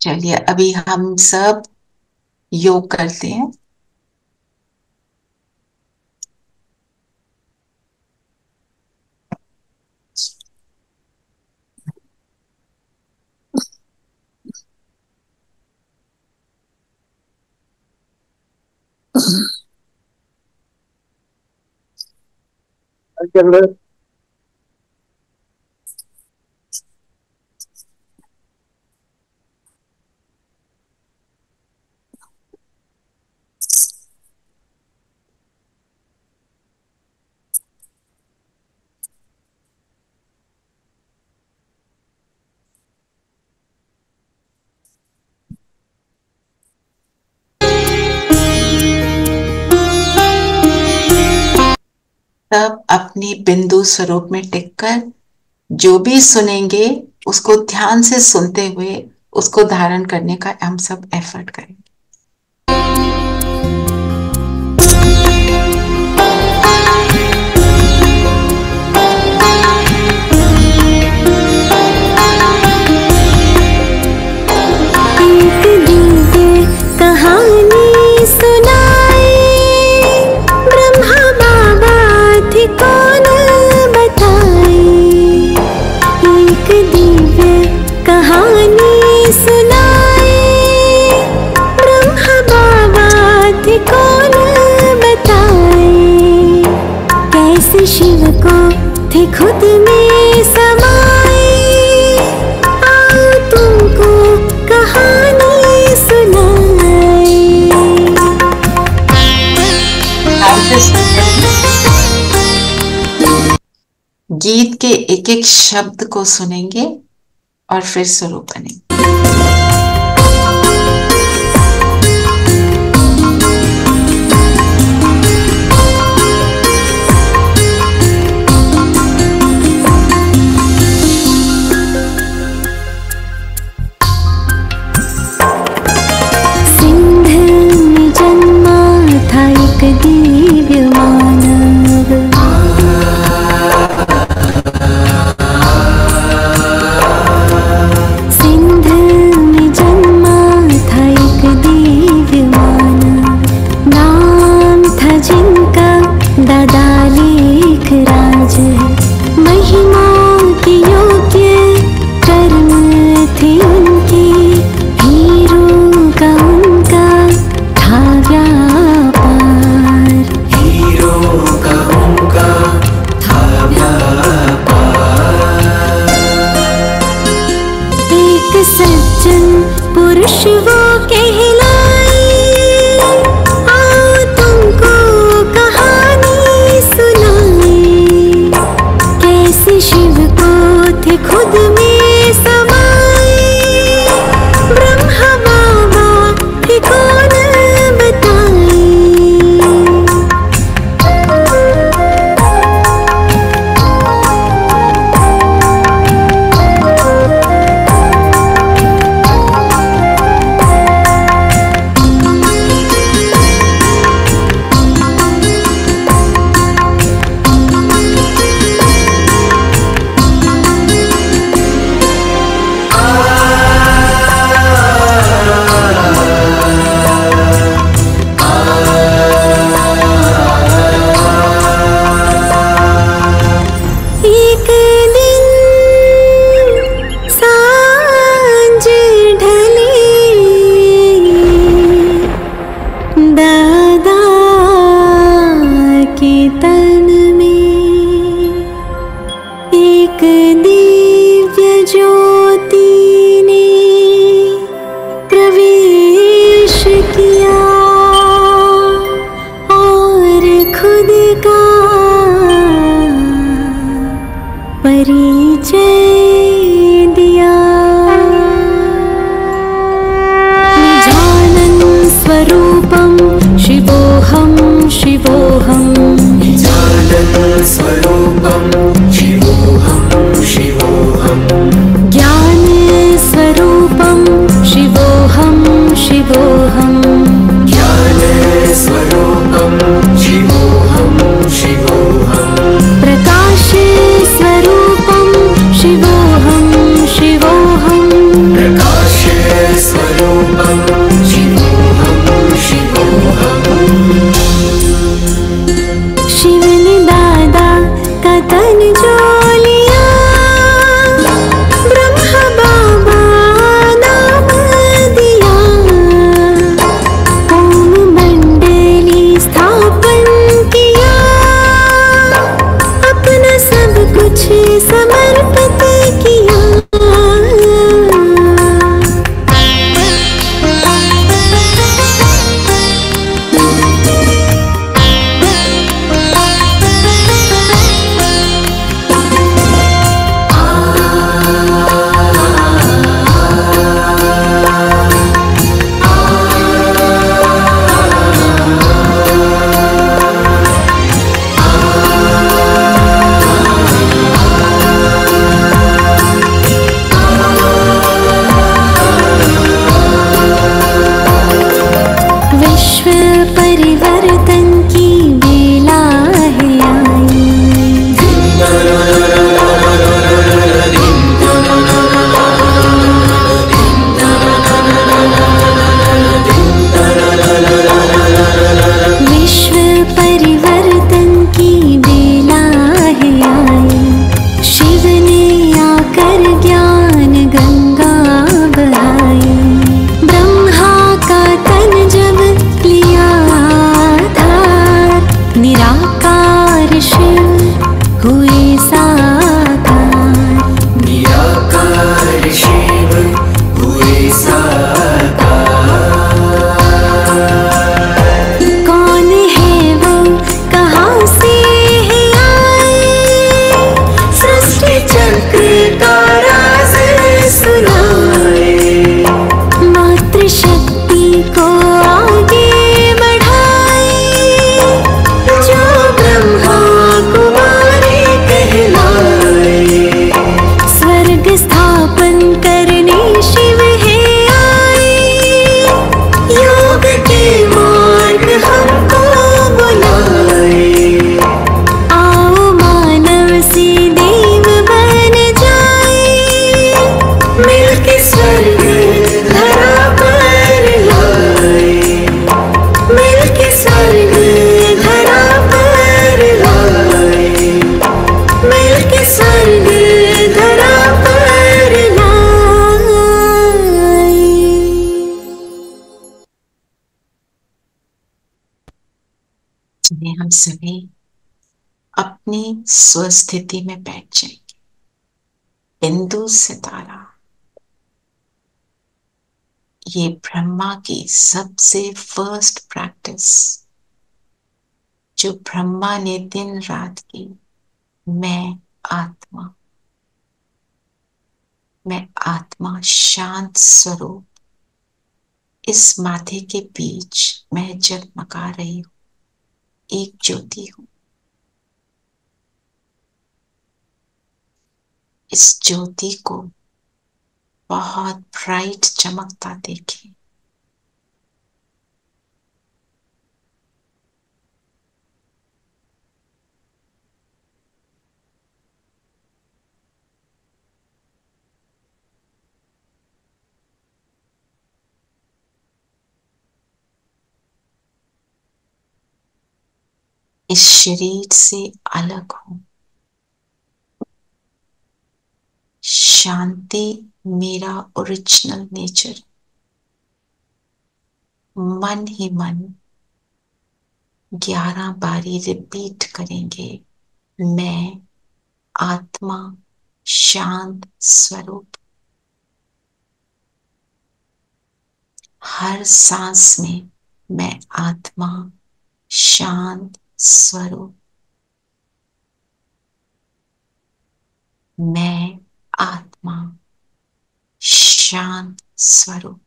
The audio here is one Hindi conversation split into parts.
चलिए अभी हम सब योग करते हैं। सब अपनी बिंदु स्वरूप में टिककर जो भी सुनेंगे उसको ध्यान से सुनते हुए उसको धारण करने का हम सब एफर्ट करें। शिव को थे खुद में समाए, आओ तुमको कहानी सुनाए। गीत के एक एक शब्द को सुनेंगे और फिर शुरू करेंगे। स्वर्ग धरा पर लाए, मिलके स्वर्ग धरा पर लाए, मिलके स्वर्ग धरा पर लाए। जिन्हें हम सभी अपनी स्वस्थिति में बैठ जाएंगे। बिंदु सितारा, ये ब्रह्मा की सबसे फर्स्ट प्रैक्टिस जो ब्रह्मा ने दिन रात की। मैं आत्मा, मैं आत्मा शांत स्वरूप इस माथे के बीच मैं जगमगा रही हूं, एक ज्योति हूं। इस ज्योति को बहुत ब्राइट चमकता देखें। इस शरीर से अलग हूं। शांति मेरा ओरिजिनल नेचर। मन ही मन 11 बारी रिपीट करेंगे, मैं आत्मा शांत स्वरूप। हर सांस में मैं आत्मा शांत स्वरूप। मैं आत्मा शांत स्वरूप।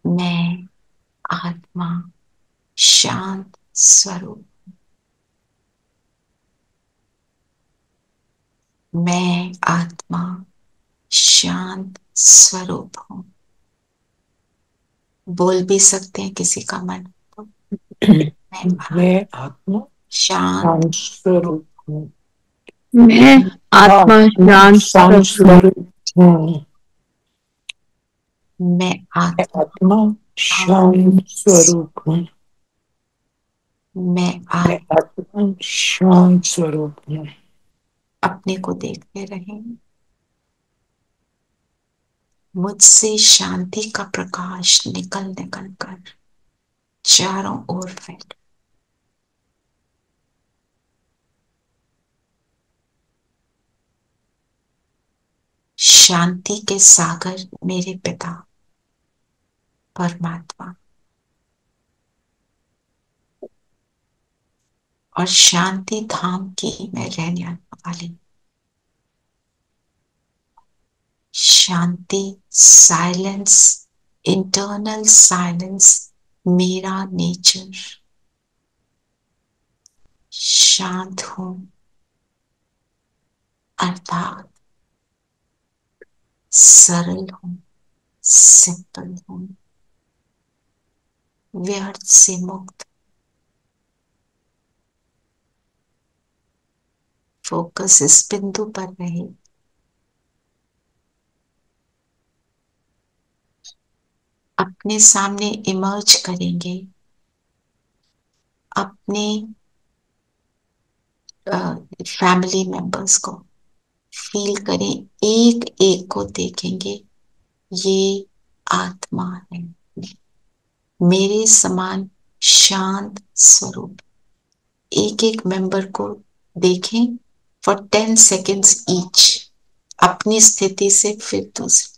मैं आत्मा शांत स्वरूप। मैं आत्मा शांत स्वरूप हूं। बोल भी सकते हैं किसी का मन तो। मैं आत्मा शांत शांत स्वरूप हूँ। मैं आत्मा शांत शांत स्वरूप हूँ। मैं मैं आत्मा आत्मा शांत स्वरूप हूँ। मैं मैं आत्मा शांत स्वरूप हूँ। अपने को देखते रहें। मुझसे शांति का प्रकाश निकल निकल कर चारों ओर फैल। शांति के सागर मेरे पिता परमात्मा और शांति धाम की मैं रहने वाली। शांति साइलेंस, इंटरनल साइलेंस मेरा नेचर। शांत हूं अर्थात सरल हूं, सिंपल हूं, व्यर्थ से मुक्त। फोकस इस बिंदु पर रहे। अपने सामने इमर्ज करेंगे अपने फैमिली मेंबर्स को। फील करें, एक एक को देखेंगे, ये आत्मा है मेरे समान शांत स्वरूप। एक एक मेंबर को देखें फॉर 10 सेकेंड्स ईच, अपनी स्थिति से फिर दूसरे।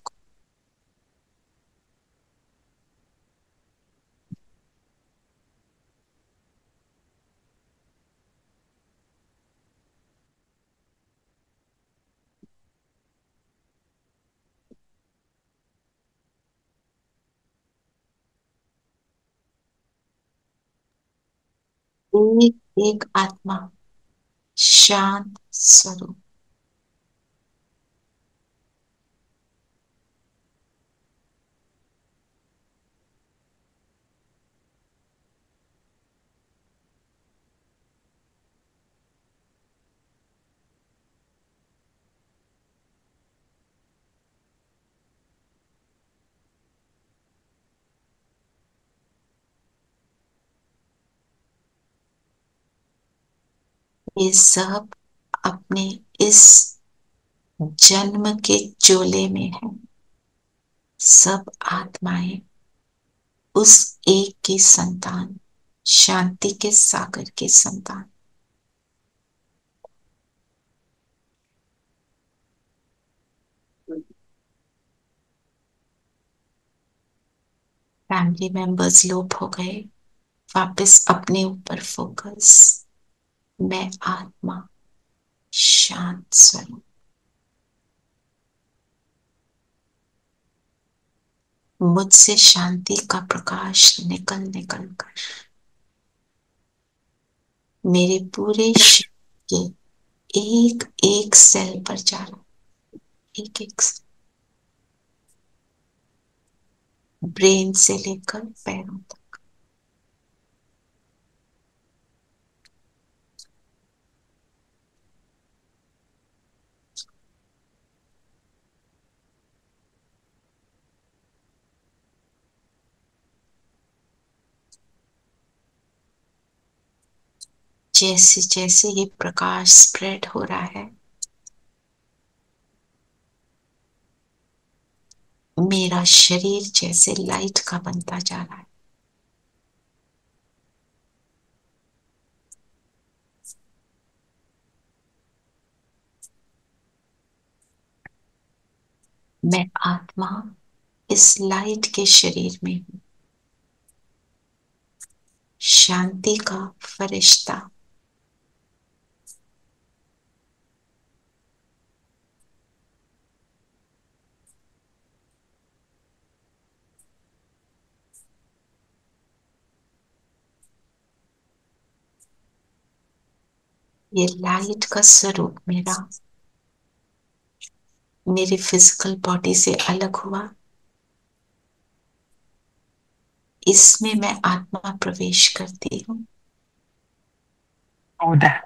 एक एक आत्मा शांत स्वरूप। ये सब अपने इस जन्म के चोले में है। सब आत्माएं उस एक की संतान, शांति के सागर की संतान। फैमिली मेंबर्स लोप हो गए, वापस अपने ऊपर फोकस। मैं आत्मा, शांत स्वरूप। मुझसे शांति का प्रकाश निकल निकल कर मेरे पूरे शरीर के एक एक सेल पर जा रहा, एक एक ब्रेन से लेकर पैरों तक। जैसे जैसे ये प्रकाश स्प्रेड हो रहा है, मेरा शरीर जैसे लाइट का बनता जा रहा है। मैं आत्मा इस लाइट के शरीर में हूं, शांति का फरिश्ता। ये लाइट का स्वरूप मेरा मेरे फिजिकल बॉडी से अलग हुआ। इसमें मैं आत्मा प्रवेश करती हूँ Oh, that.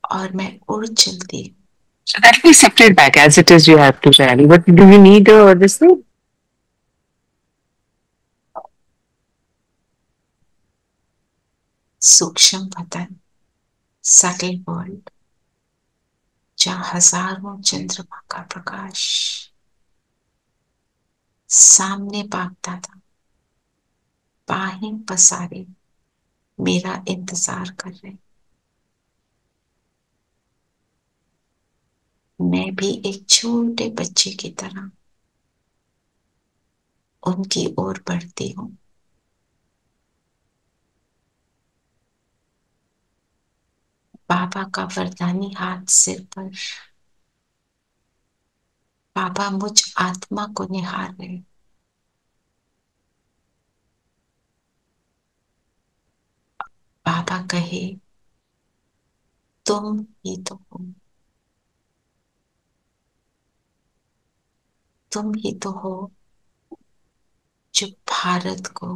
और मैं उड़ चलती हूँ। So that will be separate back as it is. You have to carry. But do you need this thing? सूक्ष्म वतन, सटल वर्ल्ड, जहाँ हजारों चंद्रमा का प्रकाश सामने भागता था, बाहें पसारे मेरा इंतजार कर रहे। मैं भी एक छोटे बच्चे की तरह उनकी ओर बढ़ती हूँ। बाबा का वरदानी हाथ सिर पर। बाबा मुझ आत्मा को निहार रहे। बाबा कहे, तुम ही तो हो, तुम ही तो हो जो भारत को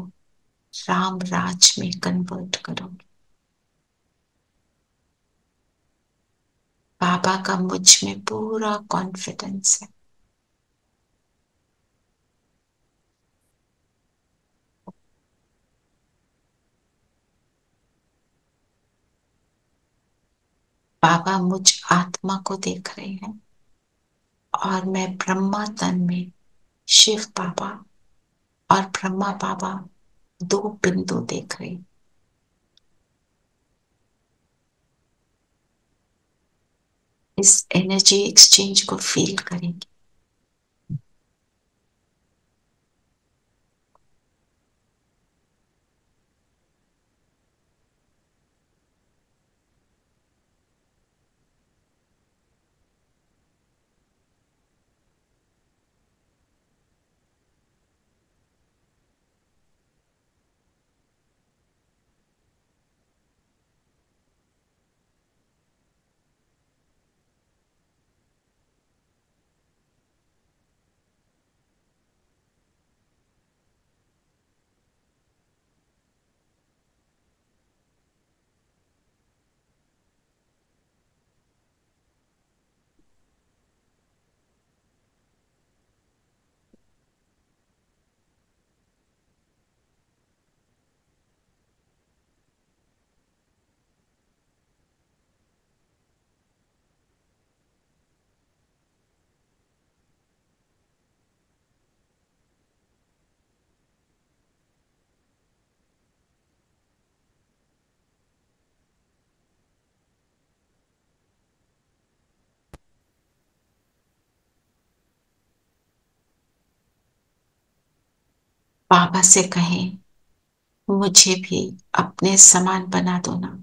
राम राज में कन्वर्ट करोगे। बाबा का मुझ में पूरा कॉन्फिडेंस है। बाबा मुझ आत्मा को देख रहे हैं और मैं ब्रह्मा तन में शिव बाबा और ब्रह्मा बाबा दो बिंदु देख रहे हैं। इस एनर्जी एक्सचेंज को फील करेंगे। बाबा से कहें मुझे भी अपने समान बना दो ना।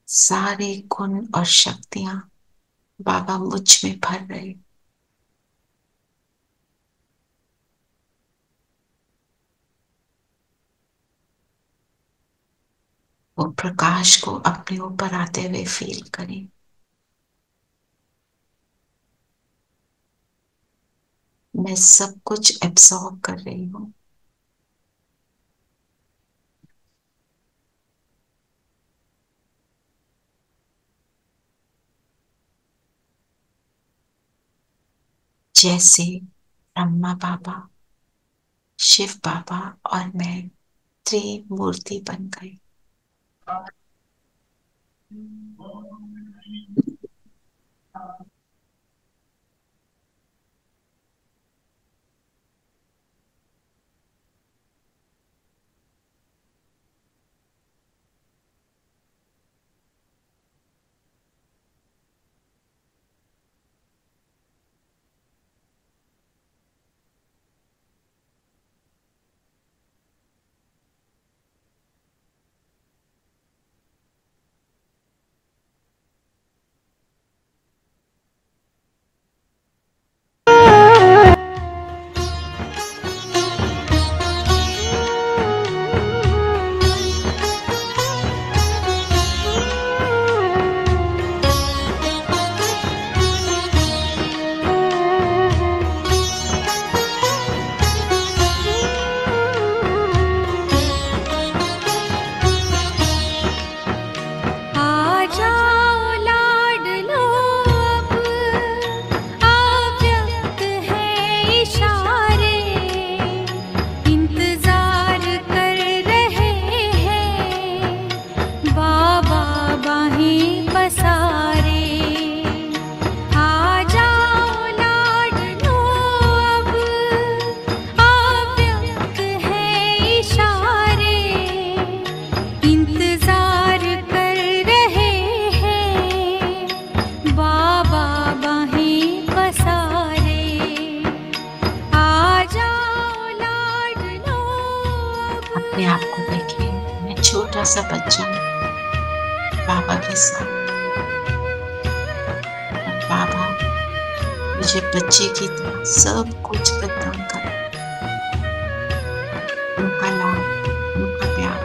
सारे गुण और शक्तियां बाबा मुझ में भर रहे। वो प्रकाश को अपने ऊपर आते हुए फील करें। मैं सब कुछ एब्सॉर्ब कर रही हूँ। जैसे ब्रह्मा बाबा, शिव बाबा और मैं त्रिमूर्ति बन गए। अपने आप को देखिए, मैं छोटा सा बच्चा बाबा के साथ, और बाबा मुझे बच्चे की तरह सब कुछ प्रदान कर। उनका लाभ, उनका प्यार,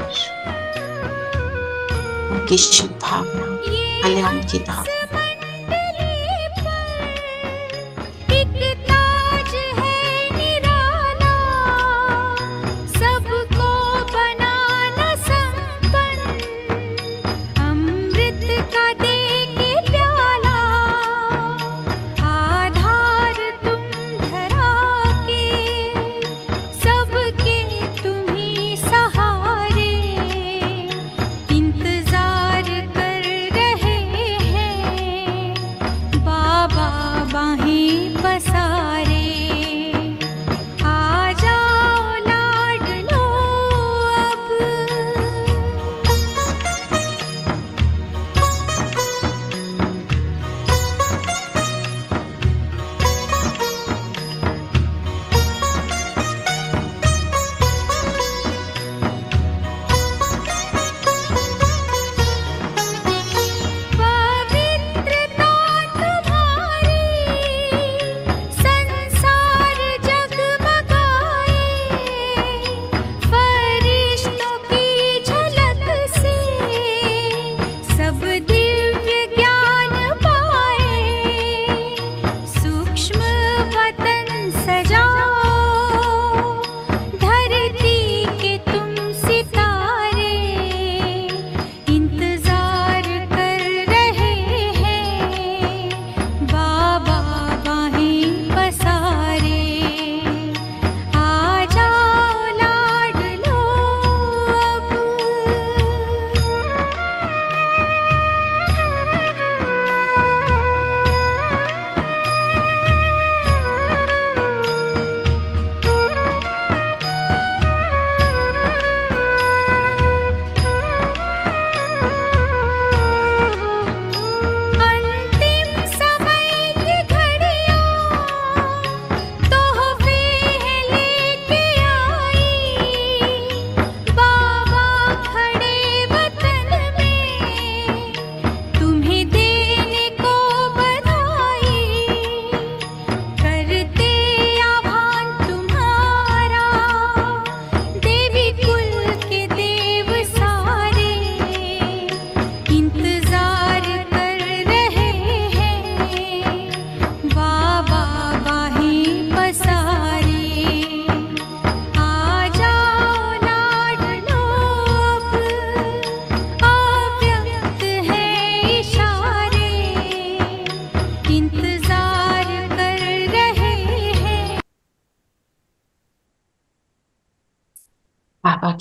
उनकी शुभ भावना, कल्याण की भावना।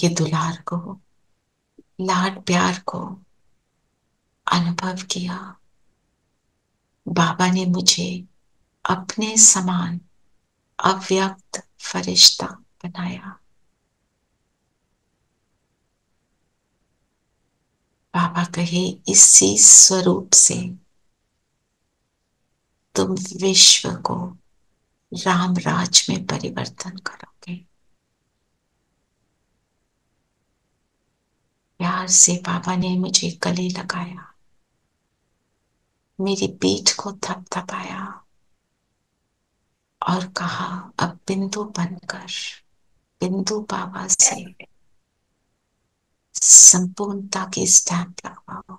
के दुलार को, लाड प्यार को अनुभव किया। बाबा ने मुझे अपने समान अव्यक्त फरिश्ता बनाया। बाबा कहे, इसी स्वरूप से तुम विश्व को राम राज में परिवर्तन करोगे। प्यार से बाबा ने मुझे गले लगाया, मेरी पीठ को थपथपाया और कहा, अब बिंदु बनकर बिंदु बाबा से संपूर्णता की स्टैंप लगवाओ।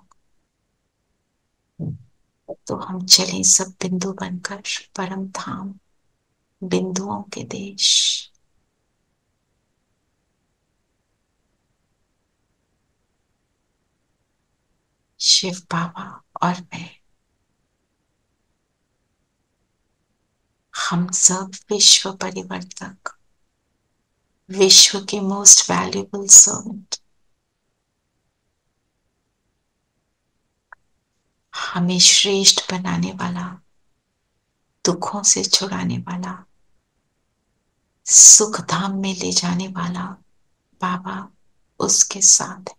तो हम चले सब बिंदु बनकर परम धाम, बिंदुओं के देश। शिव बाबा और मैं, हम सब विश्व परिवर्तक, विश्व के मोस्ट वैल्यूबल सर्वेंट, हमें श्रेष्ठ बनाने वाला, दुखों से छुड़ाने वाला, सुख धाम में ले जाने वाला बाबा उसके साथ है।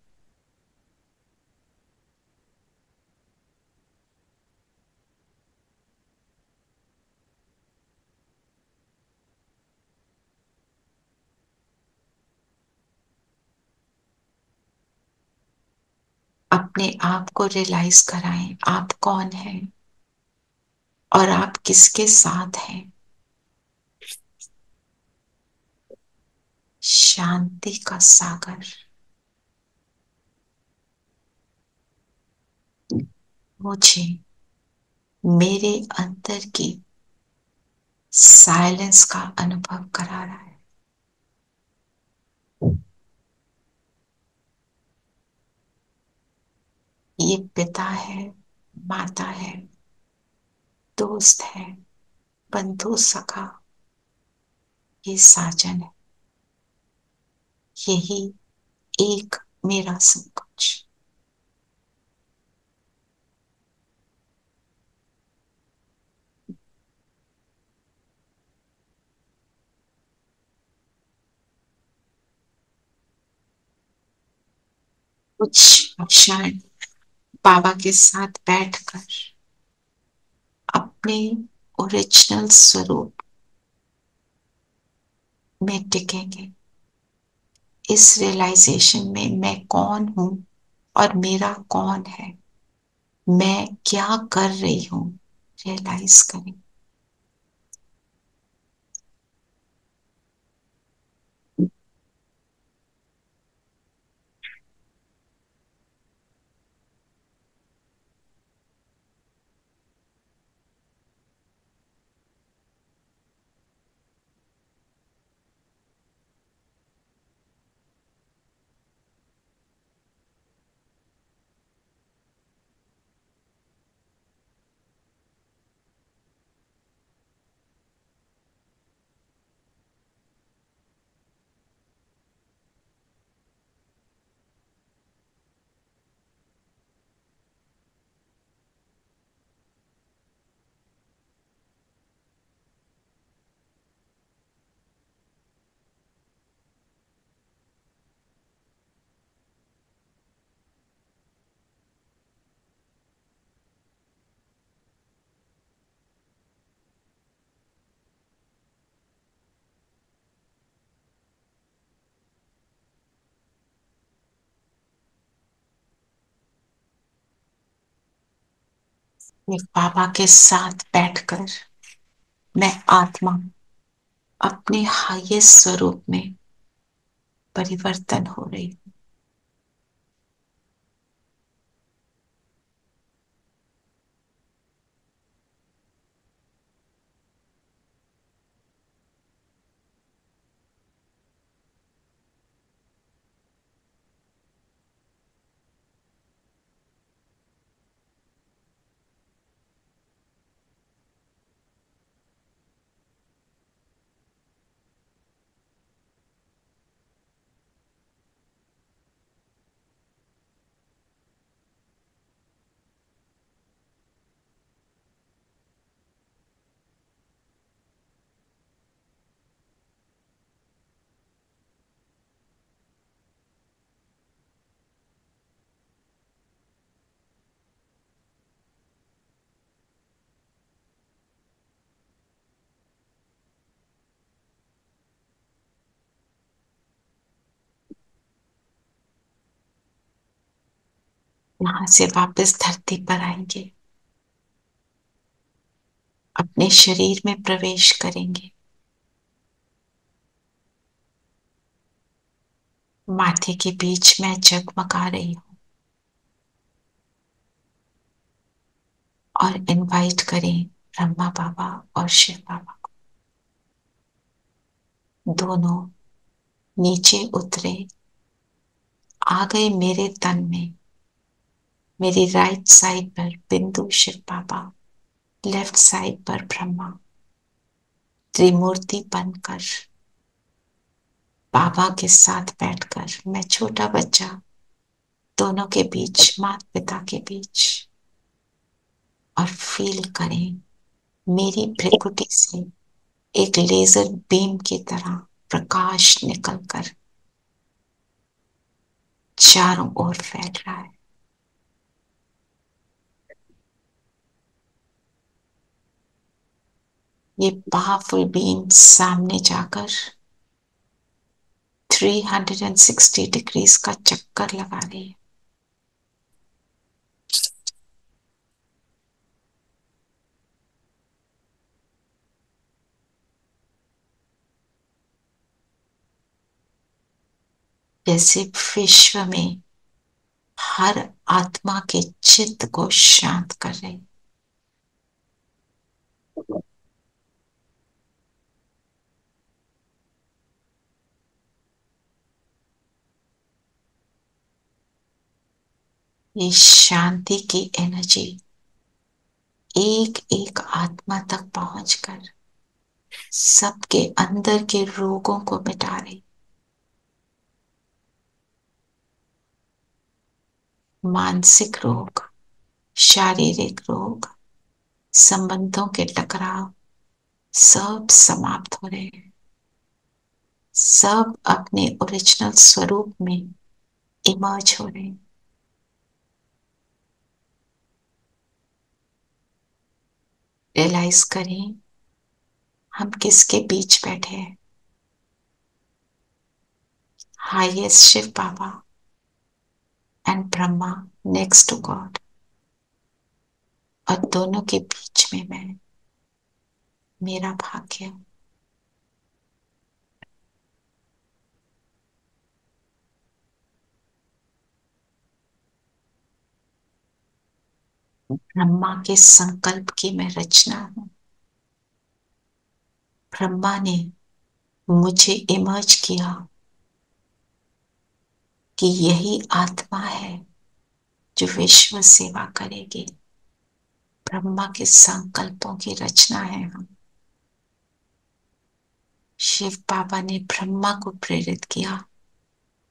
अपने आप को रियलाइज कराएं, आप कौन हैं और आप किसके साथ हैं। शांति का सागर मुझे मेरे अंदर की साइलेंस का अनुभव करा रहा है। ये पिता है, माता है, दोस्त है, बंधु सखा, ये साजन है, यही एक मेरा सब कुछ। कुछ क्षण बाबा के साथ बैठकर अपने ओरिजिनल स्वरूप में टिकेंगे। इस रियलाइजेशन में मैं कौन हूं और मेरा कौन है, मैं क्या कर रही हूं, रियलाइज करें। मैं बाबा के साथ बैठकर मैं आत्मा अपने हाईएस्ट स्वरूप में परिवर्तन हो रही हूँ। यहाँ से वापस धरती पर आएंगे, अपने शरीर में प्रवेश करेंगे। माथे के बीच में जगमगा रही हूँ और इनवाइट करें ब्रह्मा बाबा और शिव बाबा को। दोनों नीचे उतरे, आ गए मेरे तन में। मेरी राइट साइड पर बिंदु शिव बाबा, लेफ्ट साइड पर ब्रह्मा, त्रिमूर्ति बनकर बाबा के साथ बैठकर मैं छोटा बच्चा दोनों के बीच, माता पिता के बीच। और फील करें मेरी भ्रिकुटी से एक लेजर बीम की तरह प्रकाश निकलकर चारों ओर फैल रहा है। ये पावरफुल बीम सामने जाकर 360 डिग्रीज का चक्कर लगा रही है। जैसे विश्व में हर आत्मा के चित्त को शांत कर रही। ये शांति की एनर्जी एक एक आत्मा तक पहुंचकर सबके अंदर के रोगों को मिटा रही। मानसिक रोग, शारीरिक रोग, संबंधों के टकराव सब समाप्त हो रहे हैं। सब अपने ओरिजिनल स्वरूप में इमर्ज हो रहे हैं। रियलाइज करें हम किसके बीच बैठे हैं। Highest Shiv Baba and Brahma next to God, और दोनों के बीच में मैं, मेरा भाग्य। ब्रह्मा के संकल्प की मैं रचना हूं। ब्रह्मा ने मुझे इमर्ज किया कि यही आत्मा है जो विश्व सेवा करेगी। ब्रह्मा के संकल्पों की रचना है हम। शिव बाबा ने ब्रह्मा को प्रेरित किया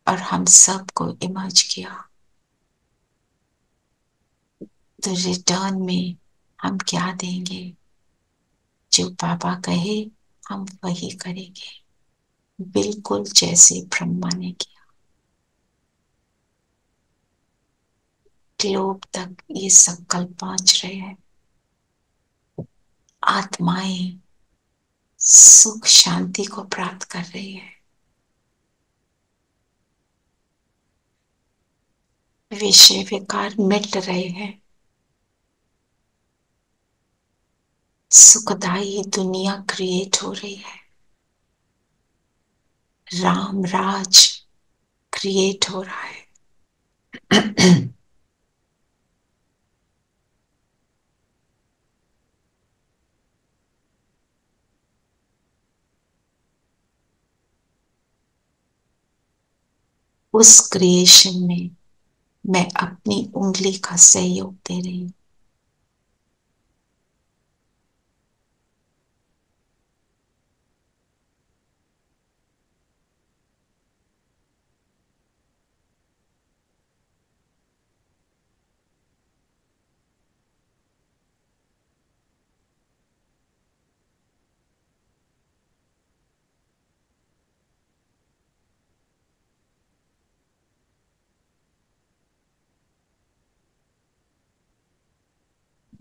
और हम सबको इमर्ज किया। तो रिटर्न में हम क्या देंगे? जो बाबा कहे हम वही करेंगे, बिल्कुल जैसे ब्रह्मा ने किया। ग्लोब तक ये संकल्प पहुंच रहे हैं। आत्माएं सुख शांति को प्राप्त कर रही है। विषय विकार मिट रहे हैं। सुखदायी दुनिया क्रिएट हो रही है। राम राज क्रिएट हो रहा है। उस क्रिएशन में मैं अपनी उंगली का सहयोग दे रही हूं।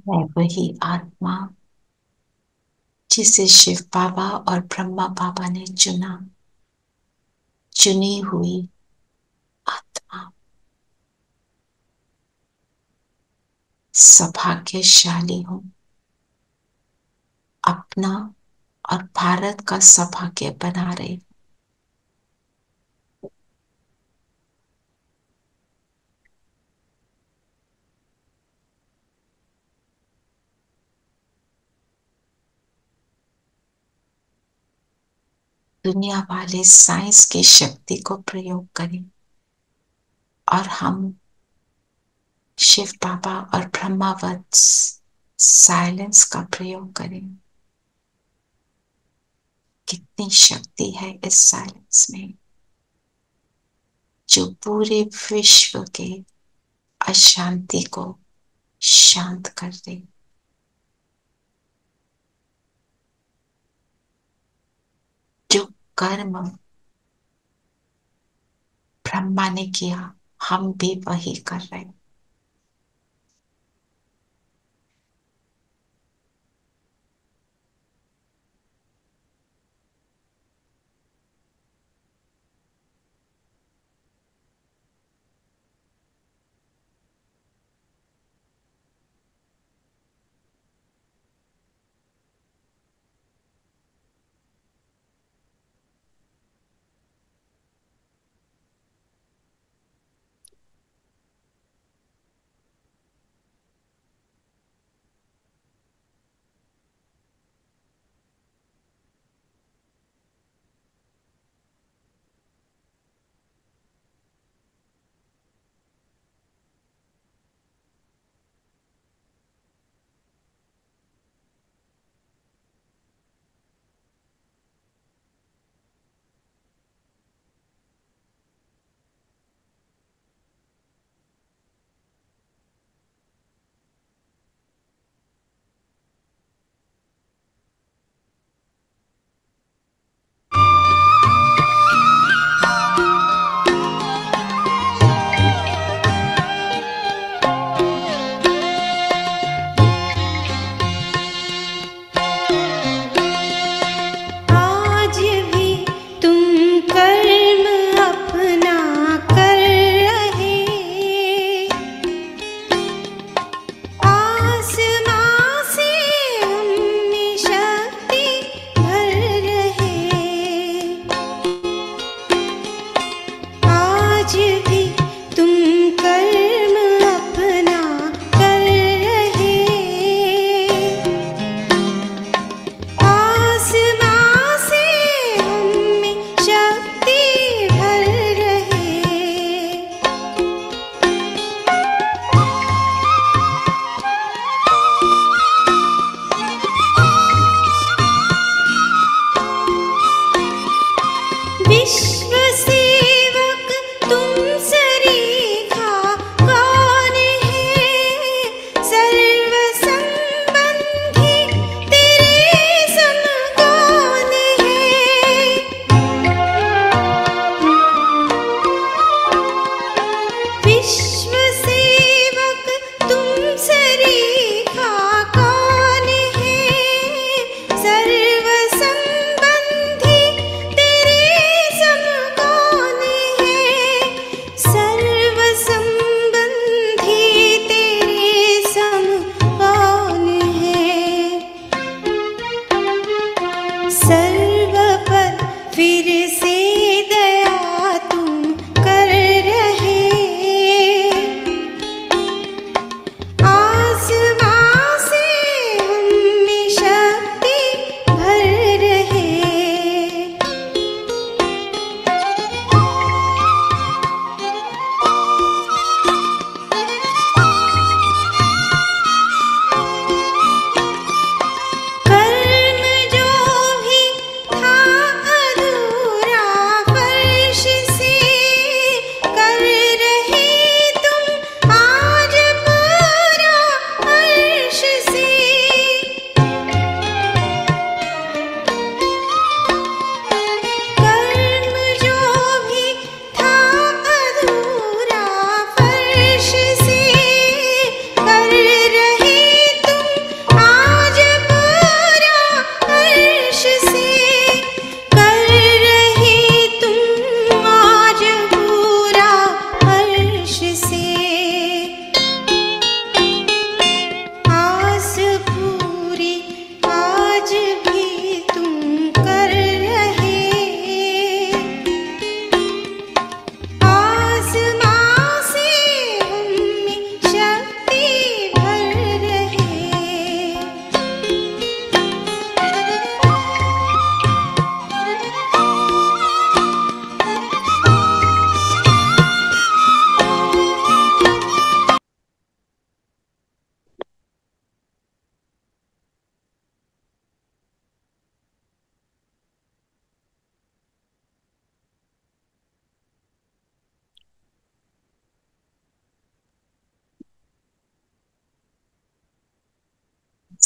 मैं वही आत्मा जिसे शिव बाबा और ब्रह्मा बाबा ने चुना, चुनी हुई आत्मा। सौभाग्यशाली हूं, अपना और भारत का सौभाग्य बना रही। दुनिया वाले साइंस की शक्ति को प्रयोग करें और हम शिव बाबा और ब्रह्मावत साइलेंस का प्रयोग करें। कितनी शक्ति है इस साइलेंस में, जो पूरे विश्व के अशांति को शांत कर दे। जो कर्म ब्रह्मा ने किया, हम भी वही कर रहे हैं।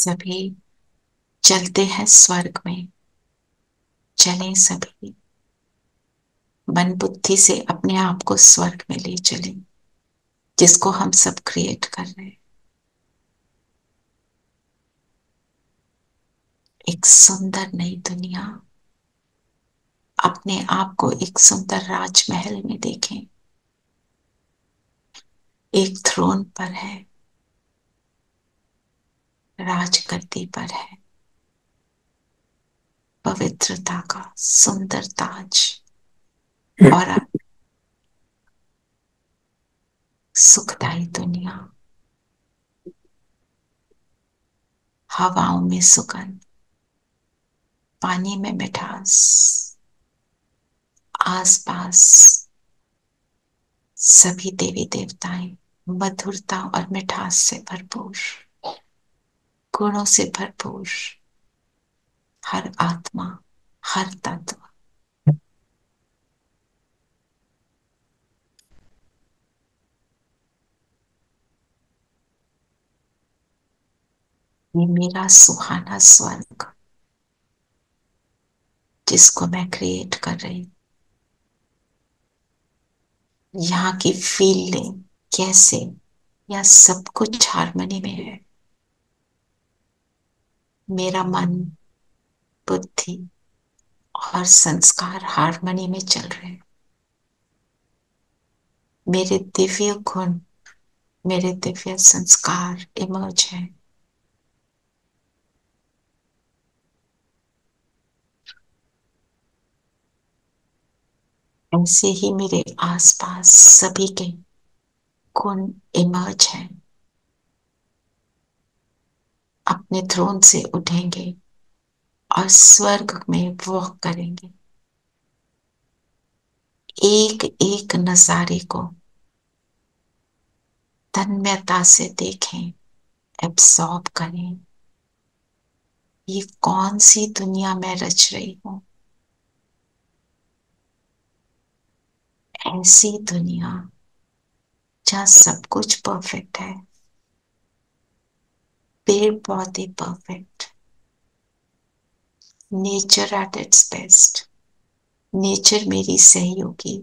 सभी चलते हैं स्वर्ग में, चलें सभी मन बुद्धि से अपने आप को स्वर्ग में ले चलें, जिसको हम सब क्रिएट कर रहे हैं। एक सुंदर नई दुनिया, अपने आप को एक सुंदर राजमहल में देखें, एक थ्रोन पर है, राजगद्दी पर है, पवित्रता का सुंदर ताज और सुखदाई दुनिया, हवाओं में सुगंध, पानी में मिठास, आसपास सभी देवी देवताएं मधुरता और मिठास से भरपूर, गुणों से भरपूर, हर आत्मा, हर तत्व। ये मेरा सुहाना स्वर्ग, जिसको मैं क्रिएट कर रही हूँ। यहाँ की फीलिंग कैसे, या सब कुछ हार्मनी में है। मेरा मन, बुद्धि और संस्कार हार्मनी में चल रहे हैं। मेरे दिव्य गुण, मेरे दिव्य संस्कार इमर्ज हैं। ऐसे ही मेरे आसपास सभी के गुण इमर्ज हैं, अपने थ्रोन से उठेंगे और स्वर्ग में वॉक करेंगे। एक एक नजारे को तन्मयता से देखें, एब्सॉर्ब करें। ये कौन सी दुनिया मैं रच रही हूं? ऐसी दुनिया जहां सब कुछ परफेक्ट है, पेड़ पौधे perfect, nature at its best, nature मेरी सहयोगी,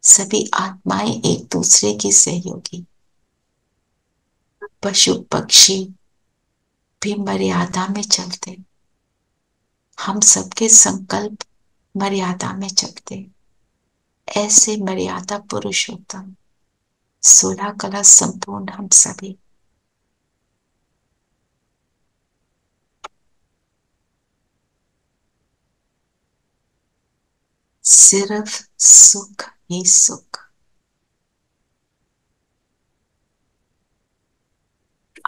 सभी आत्माएं एक दूसरे की सहयोगी, पशु पक्षी भी मर्यादा में चलते, हम सबके संकल्प मर्यादा में चलते। ऐसे मर्यादा पुरुषोत्तम 16 कला संपूर्ण हम सभी। सिर्फ सुख ही सुख,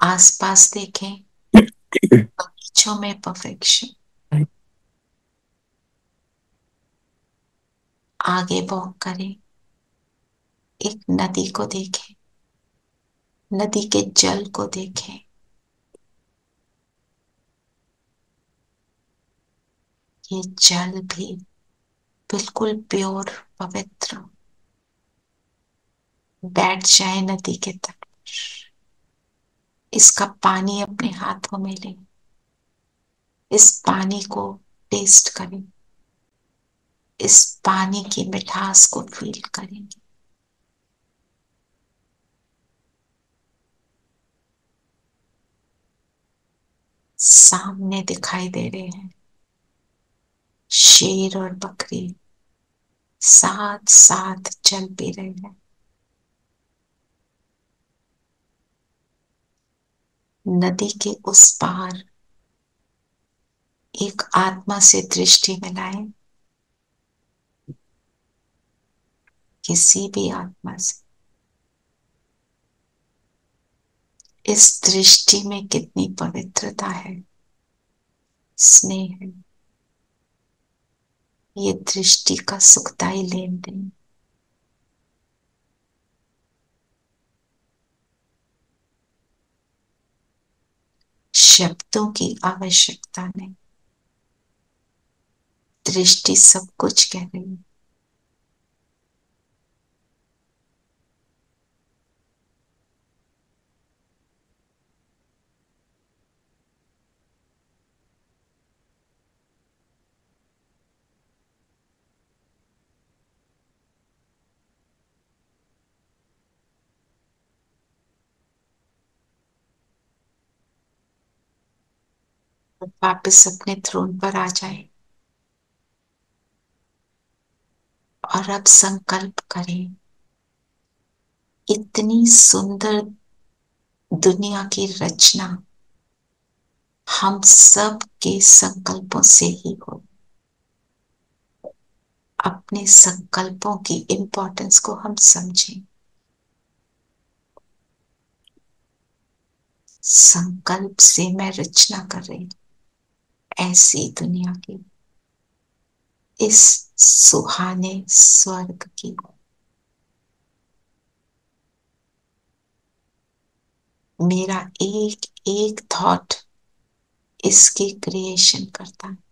आसपास देखें, बगीचों में परफेक्शन, आगे वॉक करें, एक नदी को देखें, नदी के जल को देखें, ये जल भी बिल्कुल प्योर, पवित्र। बैठ जाए नदी के तट पर, इसका पानी अपने हाथों में लें, इस पानी को टेस्ट करें, इस पानी की मिठास को फील करेंगे। सामने दिखाई दे रहे हैं शेर और बकरी, साथ साथ चल भी रहे हैं। नदी के उस पार एक आत्मा से दृष्टि मिलाएं, किसी भी आत्मा से। इस दृष्टि में कितनी पवित्रता है, स्नेह है। ये दृष्टि का सुखदाई लेन देन। शब्दों की आवश्यकता नहीं, दृष्टि सब कुछ कह रही है। वापस अपने थ्रोन पर आ जाए और अब संकल्प करें, इतनी सुंदर दुनिया की रचना हम सब के संकल्पों से ही हो। अपने संकल्पों की इंपॉर्टेंस को हम समझें। संकल्प से मैं रचना कर रही हूं ऐसी दुनिया की, इस सुहाने स्वर्ग की। मेरा एक एक थॉट इसकी क्रिएशन करता है।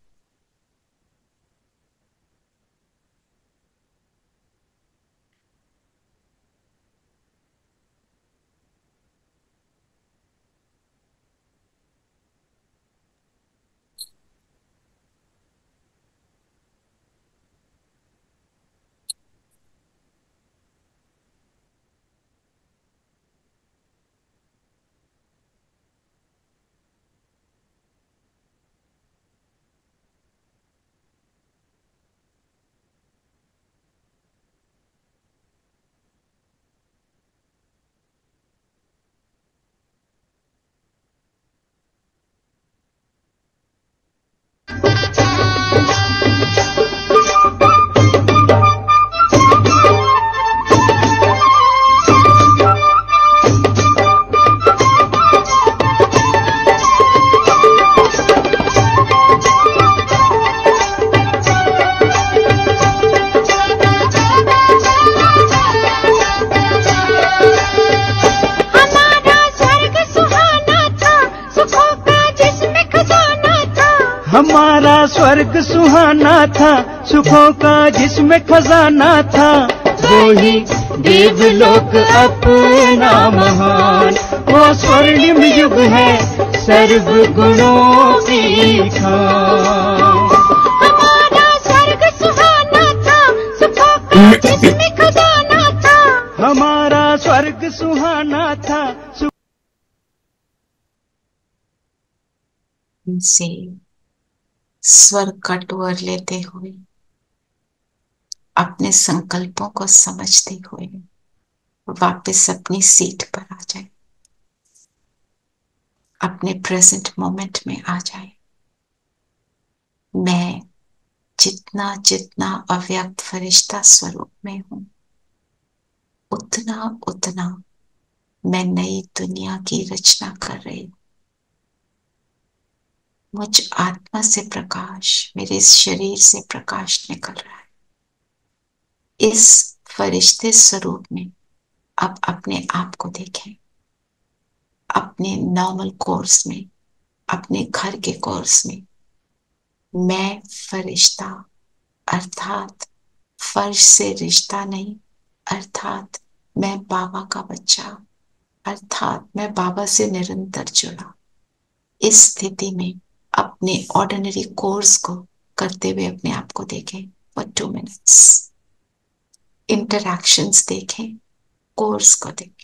हमारा स्वर्ग सुहाना था, सुखों का जिसमें खजाना था। वो ही देवलोक अपना महान, वो स्वर्णिम युग है सर्व गुणों की खान। हमारा स्वर्ग सुहाना था, सुखों का जिसमें खजाना था। हमारा स्वर्ग सुहाना था। से स्वर का टूर लेते हुए, अपने संकल्पों को समझते हुए वापस अपनी सीट पर आ जाए, अपने प्रेजेंट मोमेंट में आ जाए। मैं जितना जितना अव्यक्त फरिश्ता स्वरूप में हूं, उतना उतना मैं नई दुनिया की रचना कर रही हूं। मुझ आत्मा से प्रकाश, मेरे इस शरीर से प्रकाश निकल रहा है। इस फरिश्ते स्वरूप में अब अपने आप को देखें। अपने नॉर्मल कोर्स में, अपने घर के कोर्स में मैं फरिश्ता अर्थात फर्श से रिश्ता नहीं, अर्थात मैं बाबा का बच्चा, अर्थात मैं बाबा से निरंतर जुड़ा। इस स्थिति में अपने ऑर्डिनरी कोर्स को करते हुए अपने आप को देखें फॉर 2 मिनट्स। इंटरैक्शंस देखें, कोर्स को देखें।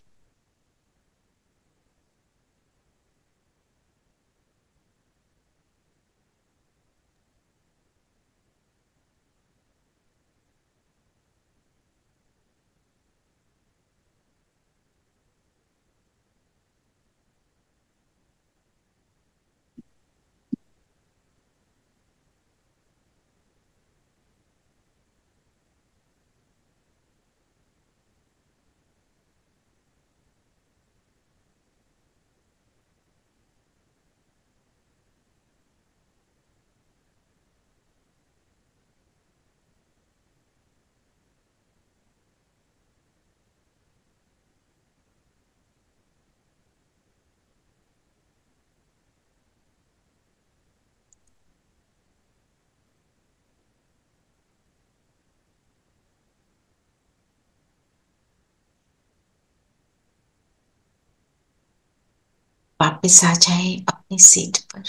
वापस आ जाए अपनी सीट पर।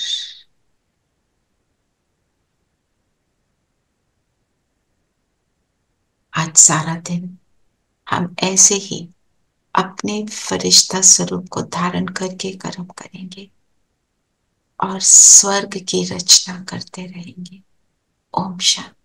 आज सारा दिन हम ऐसे ही अपने फरिश्ता स्वरूप को धारण करके कर्म करेंगे और स्वर्ग की रचना करते रहेंगे। ओम शांति।